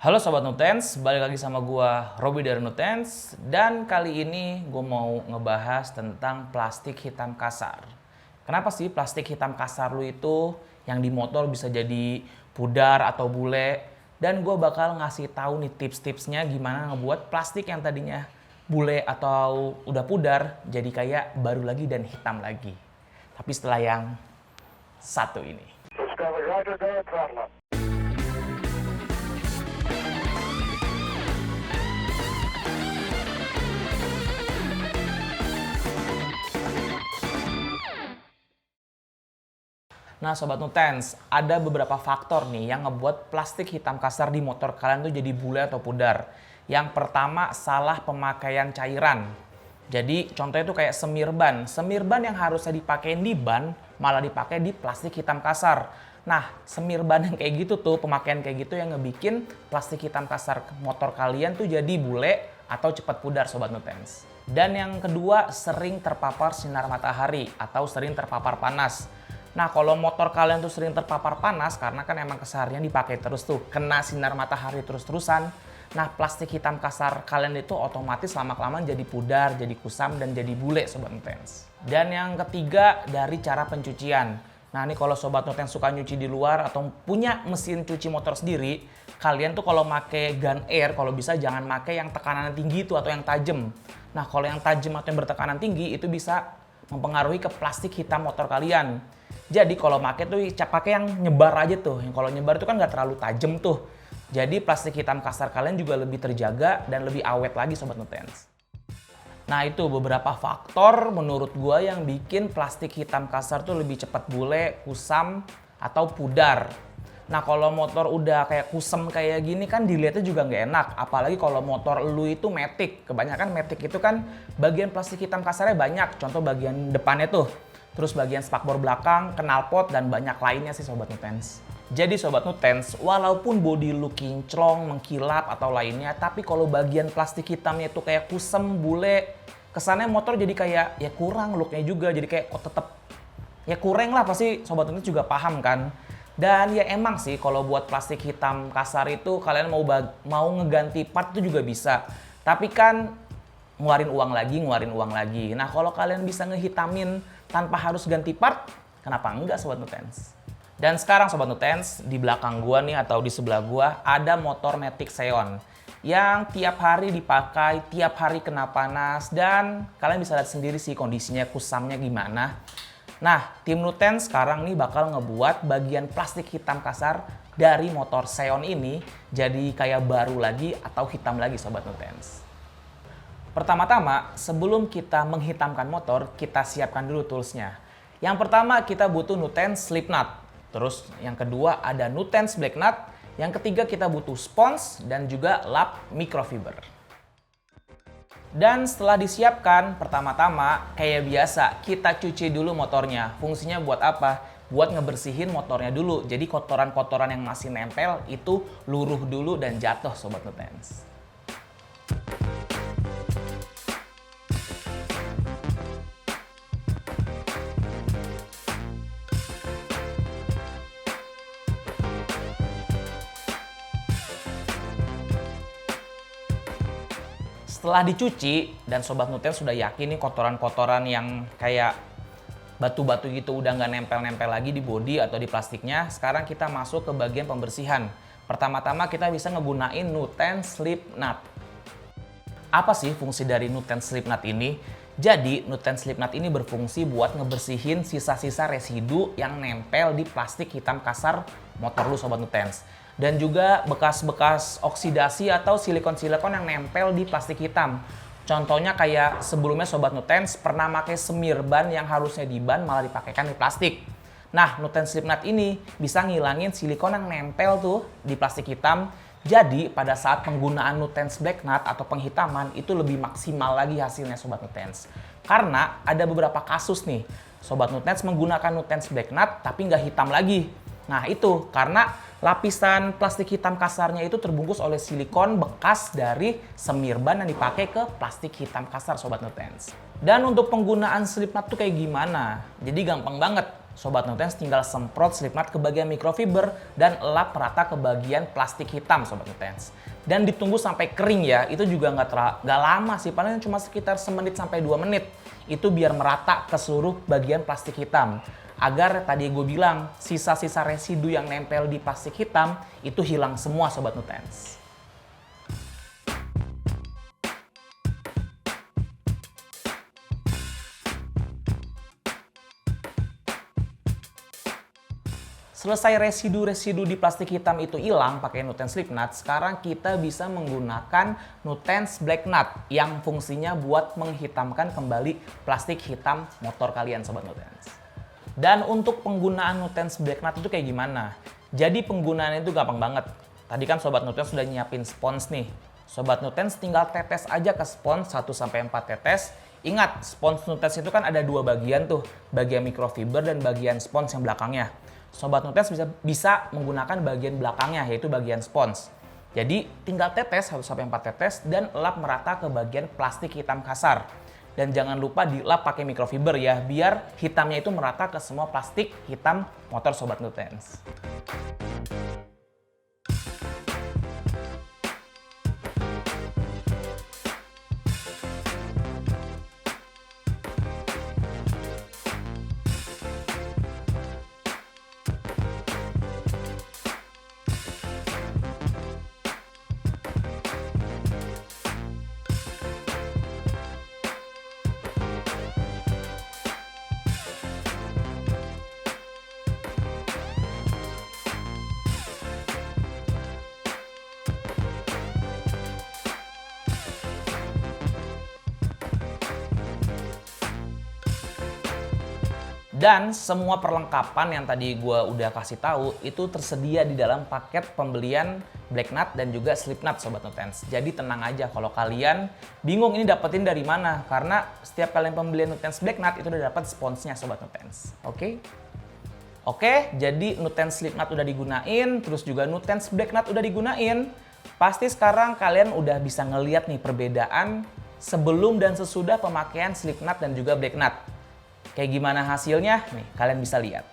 Halo Sobat Nutens, balik lagi sama gua Robi dari Nutens. Dan kali ini gue mau ngebahas tentang plastik hitam kasar. Kenapa sih plastik hitam kasar lu itu yang di motor bisa jadi pudar atau bule? Dan gue bakal ngasih tahu nih tips-tipsnya gimana ngebuat plastik yang tadinya bule atau udah pudar jadi kayak baru lagi dan hitam lagi. Tapi setelah yang satu ini. Nah Sobat Nutens, ada beberapa faktor nih yang ngebuat plastik hitam kasar di motor kalian tuh jadi bule atau pudar. Yang pertama, salah pemakaian cairan. Jadi contohnya tuh kayak semir ban. Semir ban yang harusnya dipakai di ban, malah dipakai di plastik hitam kasar. Nah, semir ban yang kayak gitu tuh, pemakaian kayak gitu yang ngebikin plastik hitam kasar motor kalian tuh jadi bule atau cepat pudar Sobat Nutens. Dan yang kedua, sering terpapar sinar matahari atau sering terpapar panas. Nah kalau motor kalian tuh sering terpapar panas karena kan emang keseharian dipakai terus tuh, kena sinar matahari terus-terusan. Nah plastik hitam kasar kalian itu otomatis lama-kelamaan jadi pudar, jadi kusam, dan jadi bule Sobat Nutens. Dan yang ketiga dari cara pencucian. Nah ini kalau Sobat Nutens suka nyuci di luar atau punya mesin cuci motor sendiri, kalian tuh kalau pakai gun air, kalau bisa jangan pakai yang tekanan tinggi itu atau yang tajam. Nah kalau yang tajam atau yang bertekanan tinggi itu bisa mempengaruhi ke plastik hitam motor kalian. Jadi kalau pakai tuh pakai yang nyebar aja tuh. Yang kalau nyebar itu kan nggak terlalu tajam tuh. Jadi plastik hitam kasar kalian juga lebih terjaga dan lebih awet lagi Sobat Nutens. Nah itu beberapa faktor menurut gua yang bikin plastik hitam kasar tuh lebih cepat bule, kusam, atau pudar. Nah kalau motor udah kayak kusam kayak gini kan dilihatnya juga nggak enak. Apalagi kalau motor lu itu matic. Kebanyakan matic itu kan bagian plastik hitam kasarnya banyak. Contoh bagian depannya tuh. Terus bagian spakbor belakang, knalpot, dan banyak lainnya sih Sobat Nutens. Jadi Sobat Nutens, walaupun bodi lu kinclong, mengkilap, atau lainnya, tapi kalau bagian plastik hitamnya itu kayak kusem, bule, kesannya motor jadi kayak ya kurang looknya juga, jadi kayak kok tetep ya kurang lah, pasti Sobat Nutens juga paham kan. Dan ya emang sih kalau buat plastik hitam kasar itu kalian mau ngeganti part itu juga bisa. Tapi kan ngeluarin uang lagi. Nah kalau kalian bisa ngehitamin tanpa harus ganti part, kenapa enggak Sobat Nutens? Dan sekarang Sobat Nutens, di belakang gua nih atau di sebelah gua ada motor Matic Xeon yang tiap hari dipakai, tiap hari kena panas, dan kalian bisa lihat sendiri sih kondisinya kusamnya gimana. Nah, tim Nutens sekarang nih bakal ngebuat bagian plastik hitam kasar dari motor Xeon ini jadi kayak baru lagi atau hitam lagi Sobat Nutens. Pertama-tama, sebelum kita menghitamkan motor, kita siapkan dulu toolsnya. Yang pertama kita butuh Nutens slip knot. Terus yang kedua ada Nutens black knot. Yang ketiga kita butuh spons dan juga lap microfiber. Dan setelah disiapkan, pertama-tama kayak biasa kita cuci dulu motornya. Fungsinya buat apa? Buat ngebersihin motornya dulu. Jadi kotoran-kotoran yang masih nempel itu luruh dulu dan jatuh Sobat Nutens. Setelah dicuci dan Sobat Nutens sudah yakin nih kotoran-kotoran yang kayak batu-batu gitu udah nggak nempel-nempel lagi di bodi atau di plastiknya, sekarang kita masuk ke bagian pembersihan. Pertama-tama kita bisa ngegunain Nutens slip knot. Apa sih fungsi dari Nutens slip knot ini? Jadi Nutens slip knot ini berfungsi buat ngebersihin sisa-sisa residu yang nempel di plastik hitam kasar motor lu Sobat Nutens. Dan juga bekas-bekas oksidasi atau silikon-silikon yang nempel di plastik hitam. Contohnya kayak sebelumnya Sobat Nutens pernah pakai semir ban yang harusnya di ban malah dipakaikan di plastik. Nah, Nutens slip knot ini bisa ngilangin silikon yang nempel tuh di plastik hitam. Jadi pada saat penggunaan Nutens black knot atau penghitaman itu lebih maksimal lagi hasilnya Sobat Nutens. Karena ada beberapa kasus nih, Sobat Nutens menggunakan Nutens black knot tapi nggak hitam lagi. Nah itu karena lapisan plastik hitam kasarnya itu terbungkus oleh silikon bekas dari semir ban yang dipakai ke plastik hitam kasar Sobat Nutens. Dan untuk penggunaan slip knot tuh kayak gimana? Jadi gampang banget. Sobat Nutens tinggal semprot slip knot ke bagian microfiber dan lap rata ke bagian plastik hitam Sobat Nutens. Dan ditunggu sampai kering ya, itu juga nggak lama sih, paling cuma sekitar 1 menit sampai 2 menit. Itu biar merata ke seluruh bagian plastik hitam. Agar tadi gue bilang, sisa-sisa residu yang nempel di plastik hitam itu hilang semua Sobat Nutens. Selesai residu-residu di plastik hitam itu hilang pakai Nutens Slip Knot, sekarang kita bisa menggunakan Nutens Black Knot yang fungsinya buat menghitamkan kembali plastik hitam motor kalian Sobat Nutens. Dan untuk penggunaan Nutens Black Knot itu kayak gimana? Jadi penggunaannya itu gampang banget. Tadi kan Sobat Nutens sudah nyiapin spons nih. Sobat Nutens tinggal tetes aja ke spons 1-4 tetes. Ingat, spons Nutens itu kan ada 2 bagian tuh, bagian microfiber dan bagian spons yang belakangnya. Sobat Nutens bisa menggunakan bagian belakangnya, yaitu bagian spons. Jadi tinggal tetes 1-4 tetes dan lap merata ke bagian plastik hitam kasar. Dan jangan lupa dilap pakai microfiber ya, biar hitamnya itu merata ke semua plastik hitam motor Sobat Nutens. Dan semua perlengkapan yang tadi gue udah kasih tahu itu tersedia di dalam paket pembelian Black Knot dan juga Slip Knot Sobat Nutens. Jadi tenang aja kalau kalian bingung ini dapetin dari mana, karena setiap kalian pembelian Nutens Black Knot itu udah dapat sponsnya Sobat Nutens. Oke, jadi Nutens Slip Knot udah digunain, terus juga Nutens Black Knot udah digunain. Pasti sekarang kalian udah bisa ngeliat nih perbedaan sebelum dan sesudah pemakaian Slip Knot dan juga Black Knot. Kayak gimana hasilnya? Nih, kalian bisa lihat.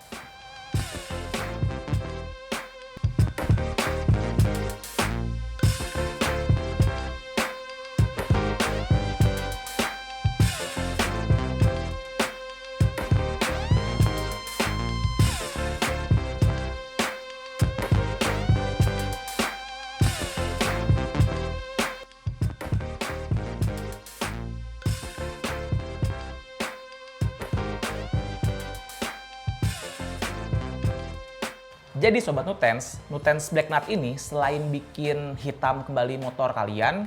Jadi Sobat Nutens, Nutens Black Knot ini selain bikin hitam kembali motor kalian,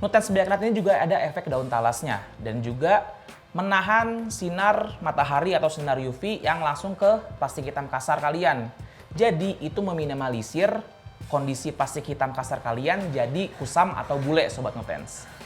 Nutens Black Knot ini juga ada efek daun talasnya dan juga menahan sinar matahari atau sinar UV yang langsung ke plastik hitam kasar kalian. Jadi itu meminimalisir kondisi plastik hitam kasar kalian jadi kusam atau bule Sobat Nutens.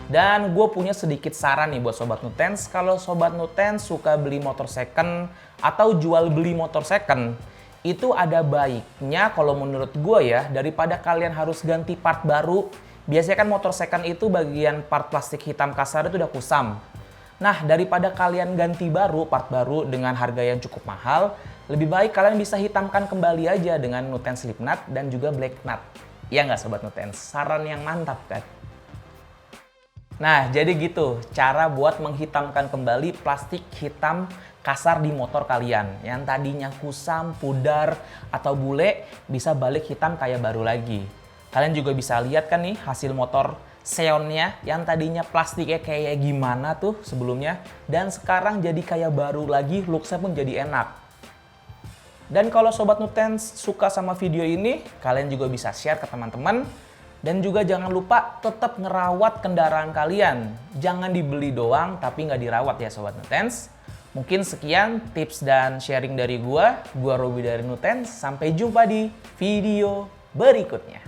Dan gue punya sedikit saran nih buat Sobat Nutens. Kalau Sobat Nutens suka beli motor second atau jual beli motor second, itu ada baiknya kalau menurut gue ya, daripada kalian harus ganti part baru. Biasanya kan motor second itu bagian part plastik hitam kasar itu udah kusam. Nah, daripada kalian ganti baru, part baru dengan harga yang cukup mahal, lebih baik kalian bisa hitamkan kembali aja dengan Nutens Slip Knot dan juga Black Knot. Iya nggak Sobat Nutens? Saran yang mantap kan? Nah, jadi gitu cara buat menghitamkan kembali plastik hitam kasar di motor kalian. Yang tadinya kusam, pudar, atau bule bisa balik hitam kayak baru lagi. Kalian juga bisa lihat kan nih hasil motor Xeonnya yang tadinya plastiknya kayak gimana tuh sebelumnya. Dan sekarang jadi kayak baru lagi, looksnya pun jadi enak. Dan kalau Sobat Nutens suka sama video ini, kalian juga bisa share ke teman-teman. Dan juga jangan lupa tetap ngerawat kendaraan kalian. Jangan dibeli doang tapi nggak dirawat ya Sobat Nutens. Mungkin sekian tips dan sharing dari gua Robi dari Nutens. Sampai jumpa di video berikutnya.